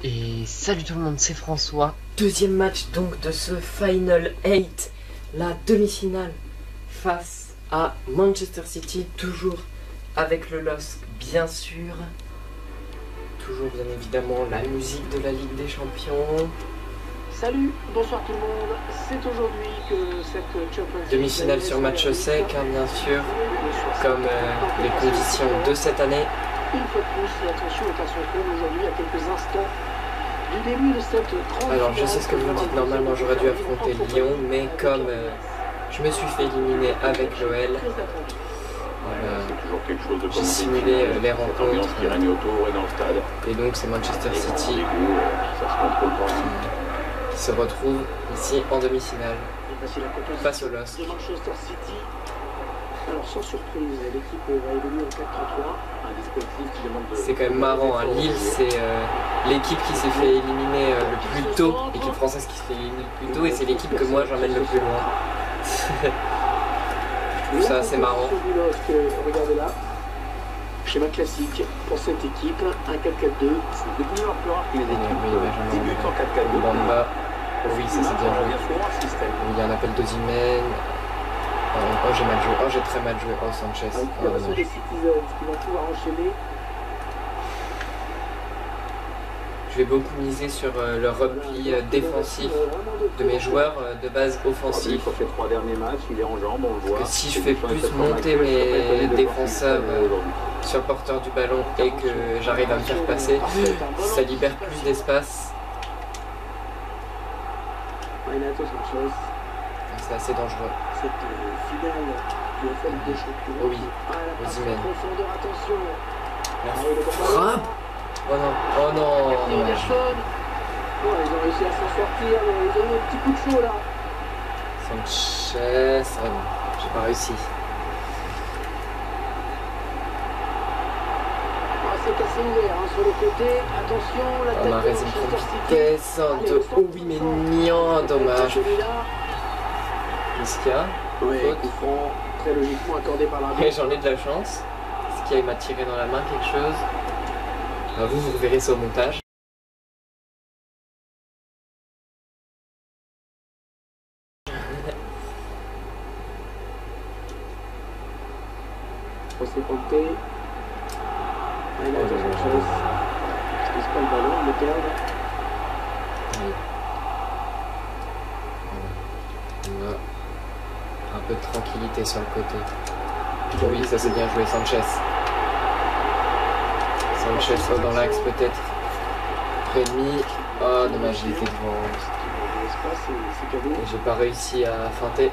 Et salut tout le monde, c'est François. Deuxième match donc de ce Final 8, la demi-finale face à Manchester City, toujours avec le LOSC bien sûr. Toujours bien évidemment la musique de la Ligue des Champions. Salut, bonsoir tout le monde. C'est aujourd'hui que cette Champions League Demi-finale sur match sec, bien sûr, comme les conditions de cette année. Une fois de plus, l'attention est à son compte aujourd'hui à quelques instants du début de cette grande. Alors je sais ce que vous me dites, normalement j'aurais dû affronter Lyon, mais comme je me suis fait éliminer avec l'OL, j'ai simulé les rencontres et donc c'est Manchester City qui se retrouve ici en demi-finale face au LOSC. Manchester City. Alors sans surprise, l'équipe va évoluer en 4-3-3, un dispositif qui demande de... C'est quand même marrant, hein. Lille c'est l'équipe qui s'est fait éliminer le plus tôt, l'équipe française qui s'est fait éliminer le plus tôt, et c'est l'équipe que moi j'emmène le plus loin. Ça c'est marrant. Regardez là, schéma classique pour cette équipe, un 4-4-2. C'est de plus en plus rare que les équipes débutent en 4-4-2. Bamba, oui ça c'est bien joué. Il y a un appel d'Osimhen. Oh j'ai mal joué, oh j'ai très mal joué, oh Sanchez. Oh, les Citizens qui vont pouvoir enchaîner. Je vais beaucoup miser sur le repli défensif de mes joueurs de base offensifs. Sur ces 3 derniers matchs, il est en jambes, on le voit. Parce que si je fais plus monter mes défenseurs sur le porteur du ballon et que j'arrive à me faire passer, ça libère plus d'espace. C'est assez dangereux. Cette finale du FL des champions. Oh oui, Osimhen. Profondeur, attention. La frappe. Oh non, oh non. Ils ont réussi à s'en sortir, mais ils ont eu un petit coup de chaud là. Sanchez, oh non, j'ai pas réussi. C'est assez ouvert hein, sur le côté. Attention, la Ma résine trop de vitesse. Oh oui, mais non, dommage. Qu'est-ce qu'il y a? Oui, coup franc, très logiquement accordé par l'arbitre. J'en ai de la chance. Est-ce qu'il m'a tiré dans la main quelque chose? Vous verrez ça au montage. C'est compté. Il a quelque chose. Je ne pas le ballon, il le perd. On a un peu de tranquillité sur le côté. Oui, ça c'est bien joué, Sanchez. Sanchez dans l'axe peut-être. Rémi. Oh dommage, il était devant. J'ai pas réussi à feinter.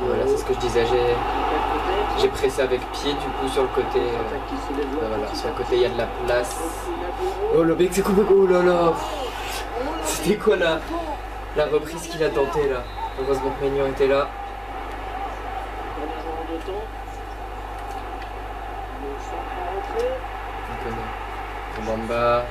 Voilà, c'est ce que je disais. J'ai pressé avec pied du coup sur le côté. Voilà, sur le côté il y a de la place. Oh le bec c'est coupé. Oh là là. C'était quoi la reprise qu'il a tenté là? Heureusement que Maignan était là. On connaît. Bamba.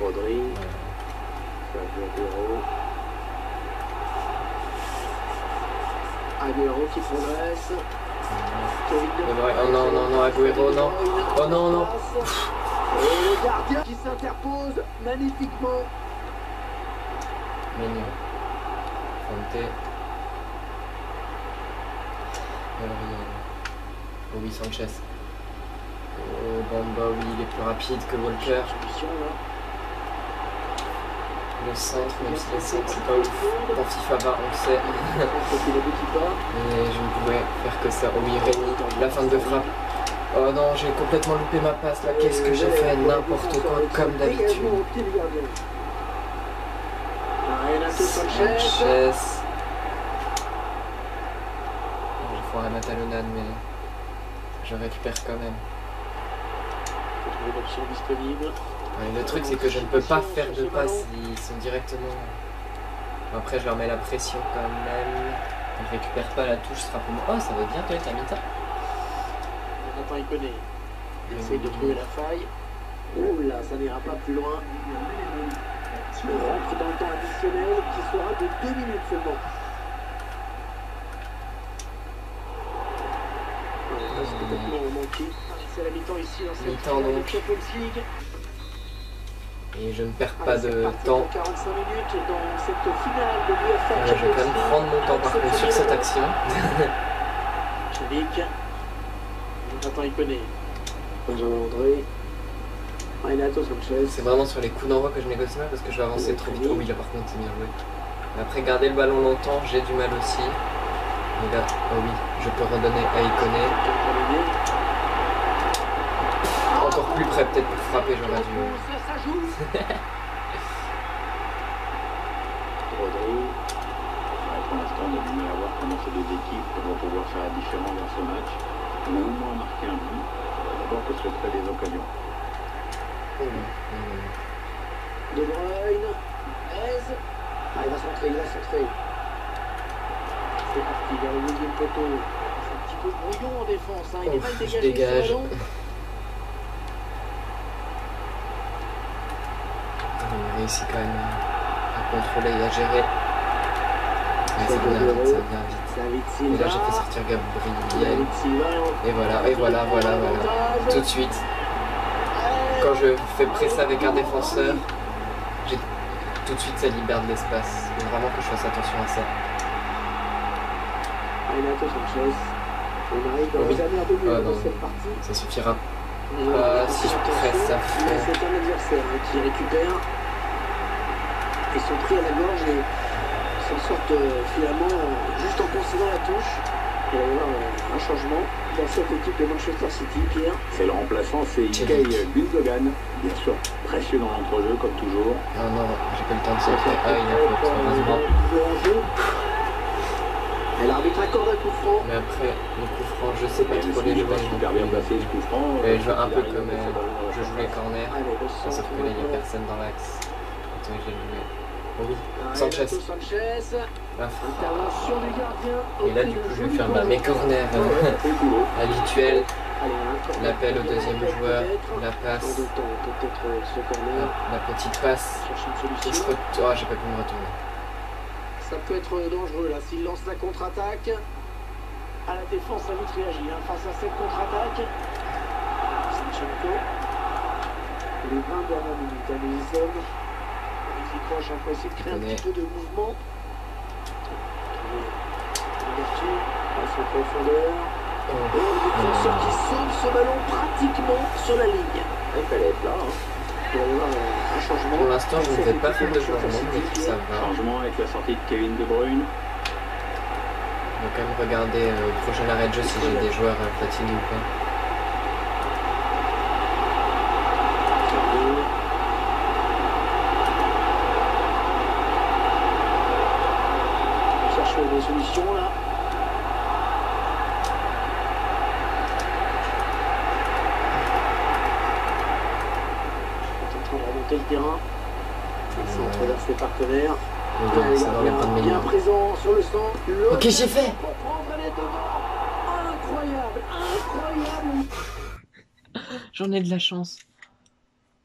Rodri. Agüero qui progresse. Oh non, non, non, Agüero, non. Oh non, non. Et le gardien qui s'interpose magnifiquement. Maignan. Fonte. Oh oui, Sanchez. Oh Bamba, oui, il est plus rapide que Walker. Le centre, même si le centre c'est pas ouf. Dans FIFA 20, on le sait. Mais je ne pouvais faire que ça. Oh oui, Rémi, la fin de frappe. Oh non, j'ai complètement loupé ma passe là. Qu'est-ce que j'ai fait? N'importe quoi, comme d'habitude. Sanchez. Il faut un Matalonade, mais je récupère quand même. Le truc c'est que je ne peux pas faire de passe, ils sont directement... Après je leur mets la pression quand même. Ils récupèrent pas la touche, ce sera pour moi. Oh ça va bientôt être à mi-temps. Attends, il connaît. Il essaye de trouver la faille. Oh là, ça n'ira pas plus loin. On rentre dans le temps additionnel qui sera de 2 minutes seulement. complètement manqué. C'est la mi-temps ici dans cette mi-temps donc. Champions League. Et je ne perds pas de temps. 45 minutes dans cette finale de l'UEFA Voilà, je vais quand même prendre mon temps par contre sur cette action. Chalik. Jonathan Iconé. Benjamin André. Renato Sanchez. C'est vraiment sur les coups d'envoi que je négocie mal parce que je vais avancer trop vite. Oh oui, là par contre c'est bien joué. Mais après garder le ballon longtemps, j'ai du mal aussi. Et là, oh oui, je peux redonner à Iconé. Encore plus près peut-être pour frapper, j'aurais dû. Rodri. Pour l'instant, on a du mal à voir comment ces deux équipes vont pouvoir faire la différence dans ce match. On a au moins marqué un but. D'abord que ce soit des occasions. De Bruyne. Aise. Ah, il va centrer, il va centrer. C'est parti vers le deuxième poteau. C'est un petit peu brouillon en défense. Hein. Il est mal dégagé. Je dégage. On réussit quand même à contrôler et à gérer. Ouais, ça vient vite, ça vient vite. Et là j'ai fait sortir Gabriel. Et voilà. Tout de suite. Quand je fais presser avec un défenseur, tout de suite ça libère de l'espace. Il faut vraiment que je fasse attention à ça. Renato Sanchez. On arrive dans les dernières demi-heures de cette partie. Ça suffira pas si je presse à fond. C'est un adversaire qui récupère. Ils sont pris à la gorge et s'en sortent finalement juste en concédant la touche. Il va y avoir un changement dans cette équipe de Manchester City, Pierre. C'est le remplaçant, c'est Ilkay Gundogan. Bien sûr, précieux dans l'entrejeu comme toujours. Ah non, j'ai pas le temps de sortir. Ah, il a faute, heureusement. Et l'arbitre accorde un coup franc. Mais après, le coup franc, je sais pas trop les jouer. Super bien placé ce coup franc. Je joue un peu comme je joue les corners. Sauf que là, il n'y a personne dans l'axe. Attends, je vais le jouer. Oh oui, Sanchez. Intervention du gardien. Et là, du coup, je vais faire mes corners habituels. L'appel au deuxième joueur, la passe, la petite passe. Oh, j'ai pas pu me retourner. Ça peut être dangereux là, s'il lance la contre-attaque. À la défense, ça vite réagit face à cette contre-attaque. Zinchenko. Les 20 dernières minutes, les hommes. Ils y crochent, pour essayer de créer un petit peu de mouvement. Ouverture, passe en profondeur. Et le défenseur qui sauve ce ballon pratiquement sur la ligne. Il fallait être là. Il va y avoir un changement. Pour l'instant, je ne vais pas faire de changement, mais ça va. Changement avec la sortie de Kevin De Bruyne. On va quand même regarder au prochain arrêt de jeu si j'ai des joueurs fatigués ou pas. On cherche des solutions là. Le terrain, c'est traverse les partenaires. Bien présent sur le centre. Ok, j'ai fait. Incroyable. J'en ai de la chance.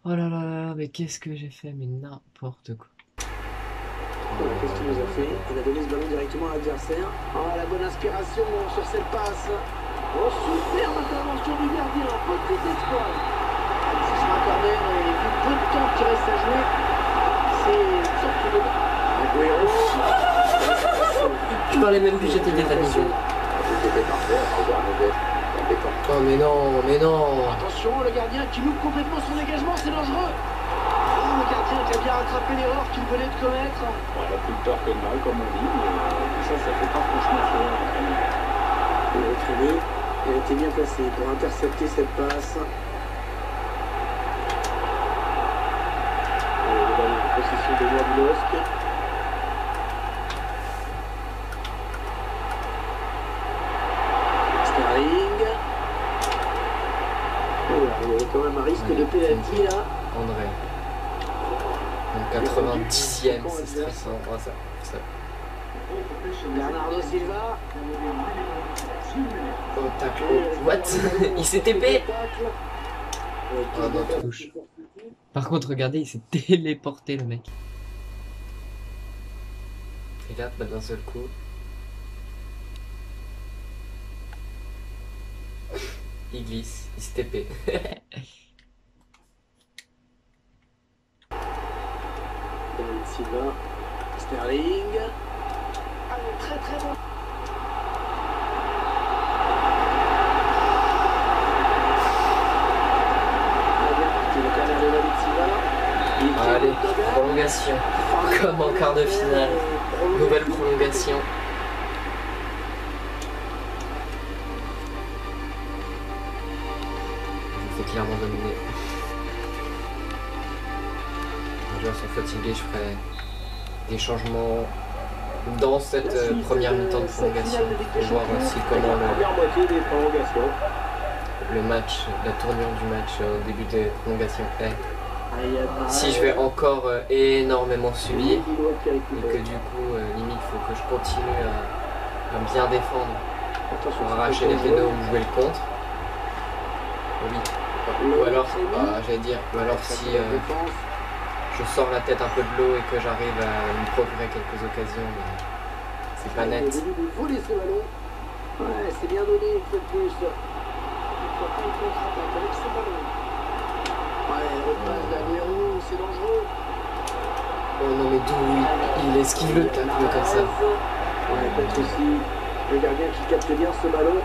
Oh là là là, mais qu'est-ce que j'ai fait, mais n'importe quoi. Qu'est-ce qu'il nous a fait? Il a donné ce ballon directement à l'adversaire. Ah, la bonne inspiration sur cette passe. Oh, superbe intervention du gardien. Petit exploit. Ce sera un corner et vu peu de temps qu'il reste à jouer, c'est une sorte de... Je parlais même plus, j'étais tétanisé. Oh mais non. Attention, le gardien qui loupe complètement son dégagement, c'est dangereux. Oh, le gardien qui a bien rattrapé l'erreur qu'il venait de commettre. Il a plus de tort que de mal, comme on dit, mais ça fait pas franchement sourire à l'entraîneur. Il a traîné, il a été bien placé pour intercepter cette passe. Possession de Wardlowski. Sterling. Il y avait quand même un risque de pénalty là. André. Donc 90e, c'est stressant. Oh, ça. Bernardo Silva. Oh, tacle. What? Il s'est TP? Oh non, touche. Par contre, regardez, il s'est téléporté le mec. Et là, d'un seul coup. il glisse, il se TP. David Silva, Sterling. Allez, très très bon. Allez, prolongation. Comme en quart de finale. Nouvelle prolongation. Je fais clairement dominer. Les joueurs sont fatigués, je ferai des changements dans cette première mi-temps de prolongation pour voir aussi comment le match, la tournure du match au début des prolongations est. Si je vais encore énormément subir et que du coup limite il faut que je continue à bien défendre pour arracher les pénaux ou jouer le contre. Oui. Ou alors, j'allais dire, ou alors si je sors la tête un peu de l'eau et que j'arrive à me procurer quelques occasions, mais c'est pas net. Ouais, c'est bien donné une fois de plus. Il faut pas une contre-attaque avec ce ballon. Ouais, repasse d'Aguero, c'est dangereux. Oh non mais d'où il esquive le tacle comme ça. Ouais, peut-être aussi le gardien qui capte bien ce ballon.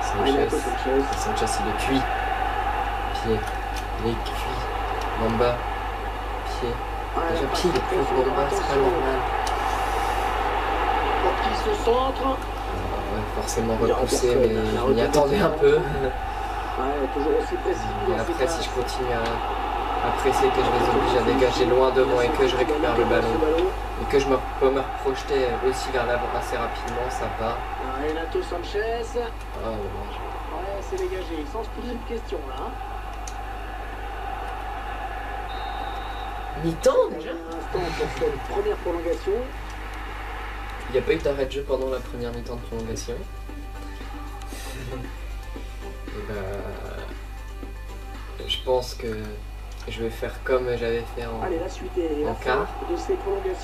Sanchez il est cuit. Pied. Il est cuit. Bamba. Pied. Déjà pied il est plus haut Bamba, c'est pas normal. Pour qui se centre. Ouais, forcément repoussé mais je m'y attendais un peu. Ouais, toujours aussi précis. Et après si je continue à presser, que je les oblige à dégager loin devant et que je récupère le ballon et que je peux me projeter aussi vers l'avant assez rapidement, ça part. Renato Sanchez. Oh, dommage. Ouais, c'est dégagé, sans se poser de questions là. Mi-temps déjà. Un instant pour cette première prolongation. Il n'y a pas eu d'arrêt de jeu pendant la première mi-temps de prolongation. Et je pense que je vais faire comme j'avais fait en quart,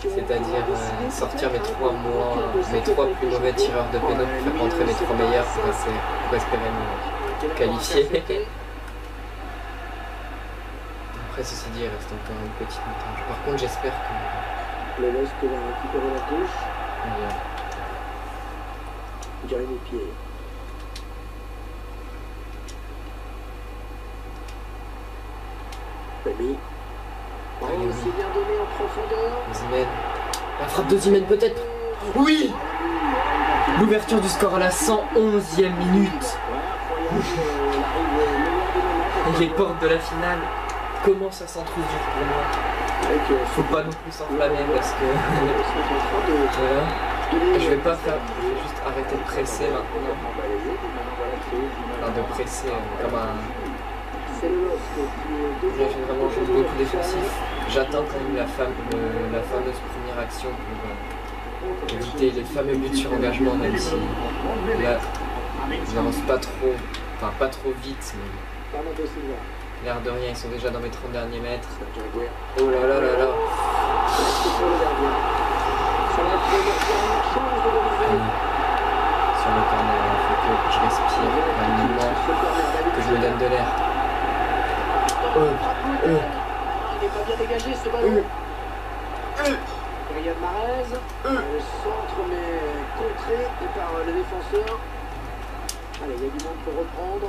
c'est-à-dire sortir mes trois plus mauvais tireurs de pénaux pour faire rentrer mes trois meilleurs pour espérer me qualifier. Après ceci dit, il reste encore une petite mi-temps. Par contre j'espère que... Le Losc va récupérer la touche. Jérémy Pied. Rémi. Oh, c'est bien donné en profondeur. Zimène. La frappe de Zimène peut-être. Oui. L'ouverture du score à la 111e minute. Les portes de la finale commencent à s'entrouvrir pour moi. Faut pas non plus s'enflammer parce que... voilà. Je vais pas faire... Je vais juste arrêter de presser maintenant. Enfin, de presser comme un... J'ai vraiment joué beaucoup défensif. J'attends quand même la fameuse première action pour éviter les fameux buts sur engagement, même si là, ils n'avancent pas trop, enfin pas trop vite, mais l'air de rien, ils sont déjà dans mes 30 derniers mètres. Oh là là là là. Sur le corner, il faut que je respire un minimum, que je me donne de l'air. Il n'est pas bien dégagé ce ballon. Riyad Mahrez. Le centre mais contré par le défenseur. Allez, il y a du monde pour reprendre.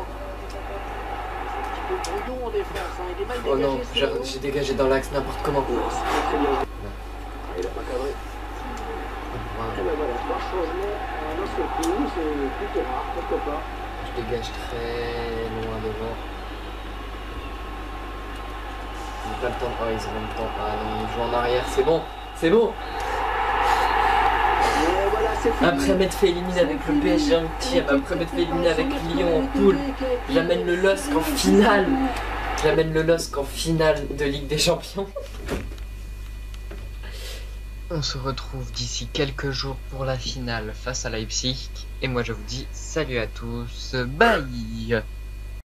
C'est un petit peu brouillon en défense. Hein. Il est mal dégagé. Oh non, j'ai dégagé dans l'axe n'importe comment. Il n'a pas cadré. Et ben voilà, 3 changements en un seul coup. C'est plutôt rare, pourquoi pas. Je dégage très loin devant. Pas le temps. Oh, ils ont le temps. Ah non, ils jouent en arrière. C'est bon. C'est bon. Voilà, après m'être fait éliminer avec le PSG en tir, après m'être fait éliminer avec Lyon en poule, j'amène le LOSC en finale. J'amène le LOSC en finale de Ligue des Champions. On se retrouve d'ici quelques jours pour la finale face à Leipzig. Et moi je vous dis salut à tous. Bye.